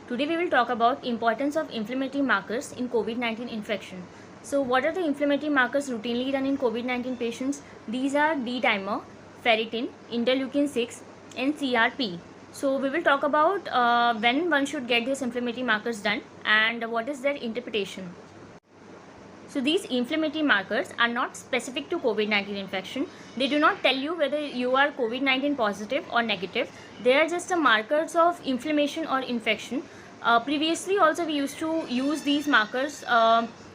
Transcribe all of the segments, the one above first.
Today we will talk about importance of inflammatory markers in COVID-19 infection. So what are the inflammatory markers routinely done in COVID-19 patients? These are D-dimer, ferritin, interleukin-6 and CRP. So we will talk about when one should get these inflammatory markers done and what is their interpretation. So these inflammatory markers are not specific to COVID-19 infection. They do not tell you whether you are COVID-19 positive or negative. They are just the markers of inflammation or infection. Previously also we used to use these markers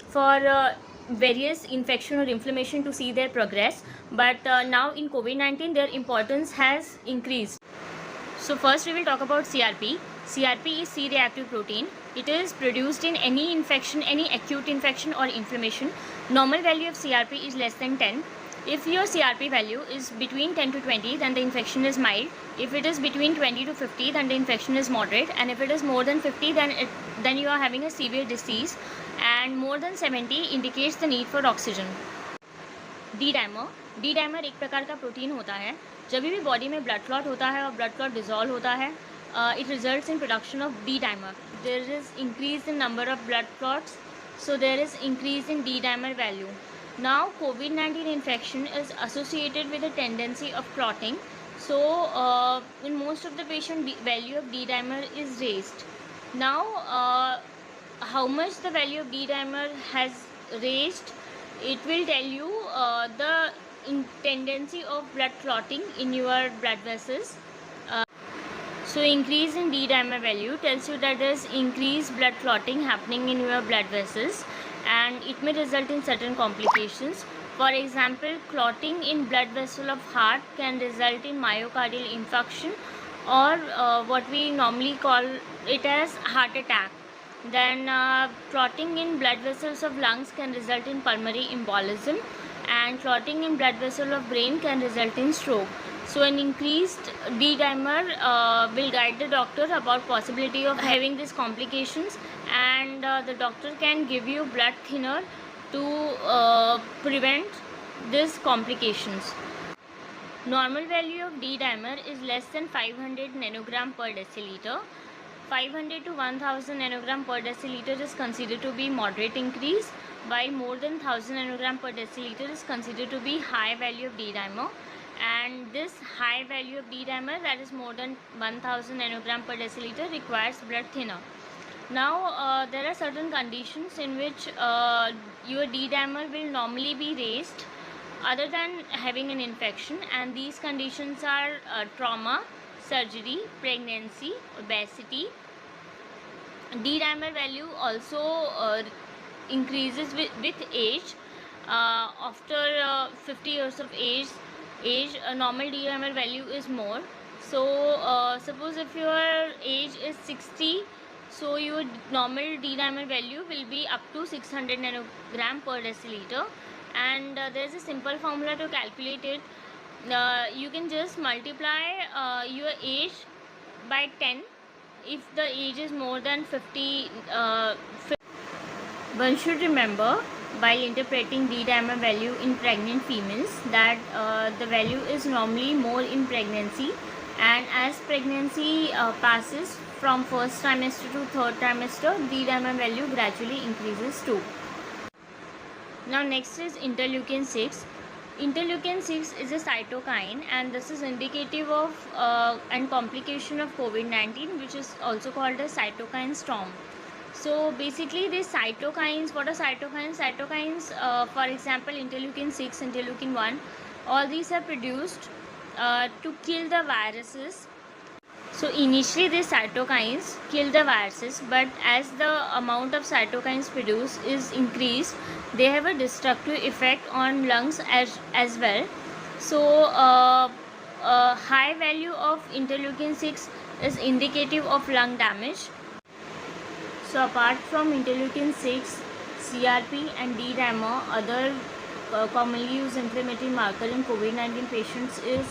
for various infection or inflammation to see their progress. But now in COVID-19 their importance has increased. So first we will talk about CRP. CRP is C-reactive protein. It is produced in any infection, any acute infection or inflammation. Normal value of CRP is less than 10. If your CRP value is between 10 to 20, then the infection is mild. If it is between 20 to 50, then the infection is moderate. And if it is more than 50, then you are having a severe disease. And more than 70 indicates the need for oxygen. D-dimer एक प्रकार का protein होता है. जब भी body में blood clot होता है और ब्लड क्लॉट डिजॉल्व होता है, it results in production of D-dimer. There is increase in number of blood clots, so there is increase in D-dimer value. Now COVID-19 infection is associated with a tendency of clotting, so in most of the patient value of D-dimer is raised. Now how much the value of D-dimer has raised, it will tell you the tendency of blood clotting in your blood vessels. So increase in D-dimer value tells you that there is increased blood clotting happening in your blood vessels, and it may result in certain complications. For example, clotting in blood vessel of heart can result in myocardial infarction, or what we normally call it as heart attack. Then clotting in blood vessels of lungs can result in pulmonary embolism, and clotting in blood vessel of brain can result in stroke. So an increased D-dimer will guide the doctor about possibility of having these complications, and the doctor can give you blood thinner to prevent these complications. Normal value of D-dimer is less than 500 nanogram per deciliter. 500 to 1000 nanogram per deciliter is considered to be moderate increase, while more than 1000 nanogram per deciliter is considered to be high value of D-dimer. And this high value of D-dimer, that is more than 1000 nanogram per deciliter, requires blood thinner. Now there are certain conditions in which your D-dimer will normally be raised other than having an infection, and these conditions are trauma, surgery, pregnancy, obesity. D-dimer value also increases with age. After 50 years of age, normal D-dimer value is more. So suppose if your age is 60, so your normal D-dimer value will be up to 600 nanogram per deciliter, and there is a simple formula to calculate it. You can just multiply your age by 10 if the age is more than 50. One should remember while interpreting D-dimer value in pregnant females that the value is normally more in pregnancy, and as pregnancy passes from first trimester to third trimester, D-dimer value gradually increases too. Now next is interleukin-6. Interleukin-6 is a cytokine, and this is indicative of and complication of COVID-19, which is also called a cytokine storm. So basically these cytokines, what are cytokines? Cytokines, for example, interleukin-6, interleukin-1, all these are produced to kill the viruses. So initially these cytokines kill the viruses, but as the amount of cytokines produced is increased, they have a destructive effect on lungs as well. So high value of interleukin-6 is indicative of lung damage. So apart from interleukin-6, CRP and D-dimer, other commonly used inflammatory marker in COVID-19 patients is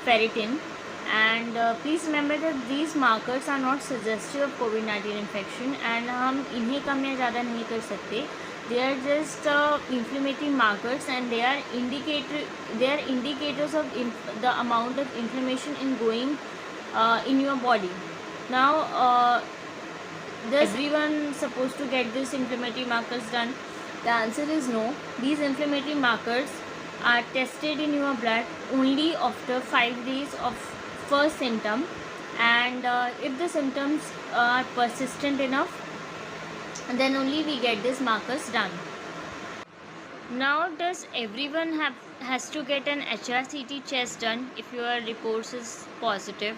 ferritin. And please remember that these markers are not suggestive of COVID-19 infection, and हम इन्हें कम या ज़्यादा नहीं कर सकते. They are just inflammatory markers, and they are indicators of the amount of inflammation in going in your body. Now everyone supposed to get this inflammatory markers done? The answer is no. These inflammatory markers are tested in your blood only after 5 days of first symptom, and if the symptoms are persistent enough, then only we get these markers done. Now, does everyone has to get an HRCT test done if your reports is positive?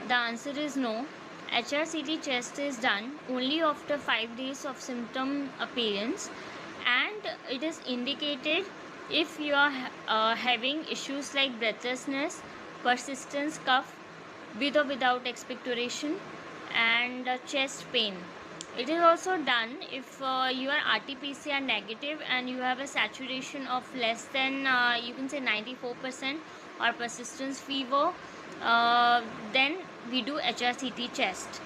The answer is no. HRCT test is done only after 5 days of symptom appearance, and it is indicated if you are having issues like breathlessness, persistent cough with or without expectoration, and chest pain. It is also done if you are RT-PCR negative and you have a saturation of less than you can say 94% or persistence fever, then we do HRCT test.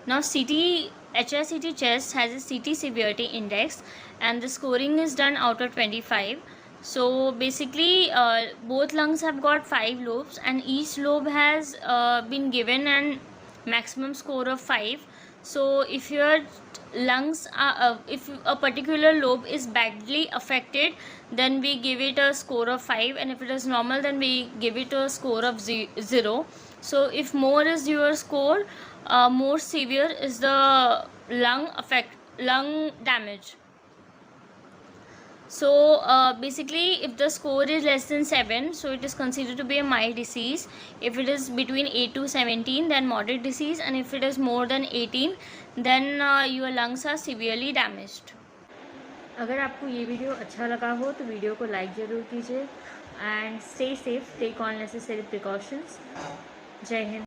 Now HRCT test has a CT severity index, and the scoring is done out of 25. So basically both lungs have got 5 lobes, and each lobe has been given an maximum score of 5. So if your lungs are if a particular lobe is badly affected, then we give it a score of 5, and if it is normal, then we give it a score of 0. So if more is your score, more severe is the lung damage. So basically, if the score is less than 7, so it is considered to be a mild disease. If it is between 8 to 17, then moderate disease, and if it is more than 18, then your lungs are severely damaged. अगर आपको ये video अच्छा लगा हो तो video को like ज़रूर कीजिए, and stay safe, take all necessary precautions. जय हिंद.